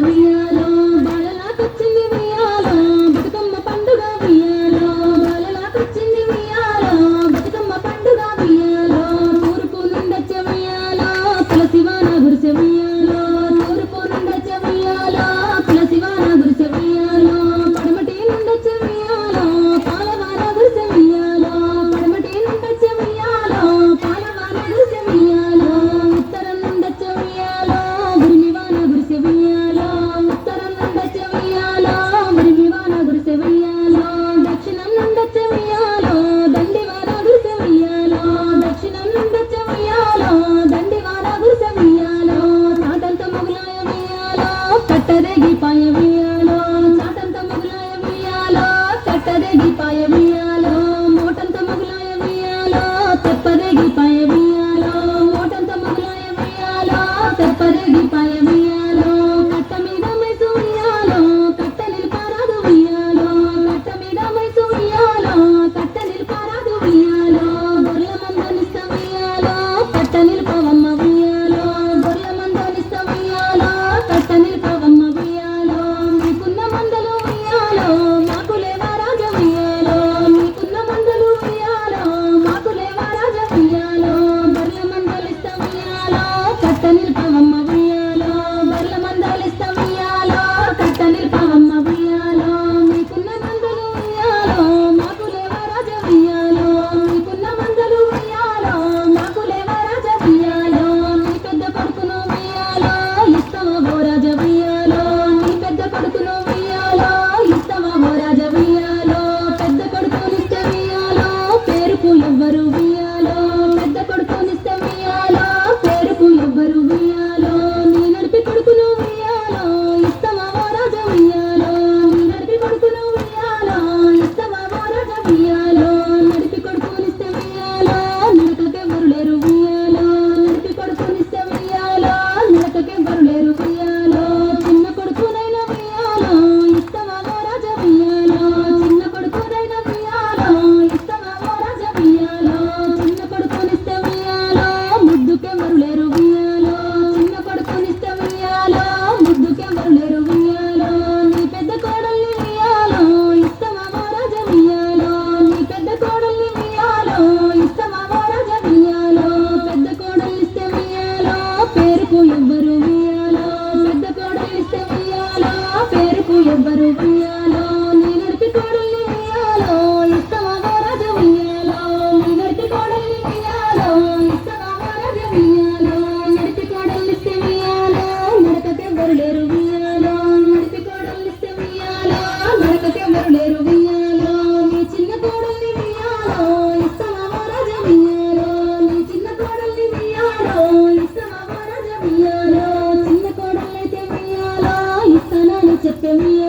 ఉయ్యాలో బాలలాకొచ్చింది ఉయ్యాలో బతుకమ్మ పండుగ ఉయ్యాలో బాలలాకొచ్చింది ఉయ్యాలో బతుకమ్మ పండుగ ఉయ్యాలో తూర్పు నుండొచ్చ ఉయ్యాలో తులసివాన గురిసె ఉయ్యాలో తూర్పు నుండొచ్చ ఉయ్యాలో తులసివాన గురిసె ఉయ్యాలో పడమటి నుండొచ్చ ఉయ్యాలో పాలవాన గురిసె ఉయ్యాలో పడమటి నుండొచ్చ ఉయ్యాలో పాలవాన గురిసె ఉయ్యాలో ఉత్తరం నుండొచ్చ ఉయ్యాలో గురిమివాన గురిసె ఉయ్యాలో ఉత్తరం నుండొచ్చ ఉయ్యాలో గురిమివాన గురిసె ఉయ్యాలో దక్షిణం నుండొచ్చ ఉయ్యాలో దండివాన గురిసె ఉయ్యాలో దక్షిణం నుండొచ్చ ఉయ్యాలో దండివాన గురిసె ఉయ్యాలో చాటంత మొగులాయ ఉయ్యాలో కట్టరేగి పాయ ఉయ్యాలో చాటంత మొగులాయ ఉయ్యాలో కట్టరేగి పాయ ఉయ్యాలో మోటంత మొగులాయ ఉయ్యాలో తెప్పరేగి పాయ ఉయ్యాలో మోటంత మొగులాయ ఉయ్యాలో తెప్పరేగి పాయ ఉయ్యాలో కట్ట మీద మైసు ఉయ్యాలో కట్ట నిలిపారాదు ఉయ్యాలో కట్ట మీద మైసు ఉయ్యాలో కట్ట నిలిపారాదు ఉయ్యాలో గొర్రెల మందనిస్త ఉయ్యాలో కట్ట నిలిపవమ్మ ఉయ్యాలో గొర్రెల మందనిస్త ఉయ్యాలో కట్ట నిలిపవమ్మ ఉయ్యాలో మీకున్న మందలు ఉయ్యాలో మాకు లేవా రాజ ఉయ్యాలో మీకున్న మందలు ఉయ్యాలో మాకు లేవా రాజ ఉయ్యాలో గొర్రెల మందలిస్త ఉయ్యాలో కట్ట నిలిపవమ్మ ఉయ్యాలో గొర్రెల మందలిస్త ఉయ్యాలో కట్ట నిలిపవమ్మ ఉయ్యాలో మీకున్న మందలు ఉయ్యాలో మాకు లేవా రాజ ఉయ్యాలో మీకున్న మందలు ఉయ్యాలో మాకు లేవా రాజ ఉయ్యాలో నీ పెద్ద కొడుకును ఉయ్యాలో ఇస్తావా ఓ రాజ ఉయ్యాలో నీ పెద్ద కొడుకును ఉయ్యాలో ఇస్తావా ఓ రాజ ఉయ్యాలో పెద్ద కొడుకునిస్తే ఉయ్యాలో పేరుకు ఎవ్వరు ఉయ్యాలో పెద్ద కొడుకునిస్తే ఉయ్యాలో పేరుకు ఎవ్వరు ఉయ్యాలో నీ నడిపి కొడుకును ఉయ్యాలో ఇస్తావా ఓ రాజ ఉయ్యాలో నీ నడిపి కొడుకును ఉయ్యాలో ఇస్తావా ఓ రాజ ఉయ్యాలో నడిపి కొడుకునిస్తే ఉయ్యాలో నడకకెవ్వరు లేరు ఉయ్యాలో నడిపి కొడుకునిస్తే ఉయ్యాలో నడకకెవ్వరు లేరు ఉయ్యాలో చిన్న కొడుకునైన ఉయ్యాలో ఇస్తావా ఓ రాజ ఉయ్యాలో చిన్న కొడుకునైన ఉయ్యాలో ఇస్తావా ఓ రాజ ఉయ్యాలో చిన్న కొడుకునిస్తే ఉయ్యాలో ముద్దుకెవ్వరు లేరు ఉయ్యాలో చిన్న కొడుకునిస్తే ఉయ్యాలో ముద్దుకెవ్వరు లేరు ఉయ్యాలో నీ పెద్ద కోడల్ని ఉయ్యాలో ఇస్తావా ఓ రాజ ఉయ్యాలో నీ పెద్ద కోడల్ని ఉయ్యాలో ఇస్తావా ఓ రాజ ఉయ్యాలో పెద్ద కోడల్నిస్తే ఉయ్యాలో పేరుకు ఎవ్వరు ఉయ్యాలో పెద్ద కోడల్నిస్తే ఉయ్యాలో పేరుకు ఎవ్వరు ఉయ్యాలో నీ నడిపి కోడల్ని ఉయ్యాలో ఇస్తావా ఓ రాజ ఉయ్యాలో నీ నడిపి కోడల్ని ఉయ్యాలో ఇస్తావా ఓ రాజ ఉయ్యాలో నడిపి కోడల్నిస్తే ఉయ్యాలో నడకకెవ్వరు లేరు ఉయ్యాలో నడిపి కోడల్నిస్తే ఉయ్యాలో నడకకెవ్వరు లేరు ఉయ్యాలో నీ చిన్న కోడల్ని ఉయ్యాలో ఇస్తావా ఓ రాజ ఉయ్యాలో నీ చిన్న కోడల్ని ఉయ్యాలో ఇస్తావా ఓ రాజ ఉయ్యాలో చిన్న కోడలైతే ఉయ్యాలో ఇస్తానని చెప్పే ఉయ్యాలో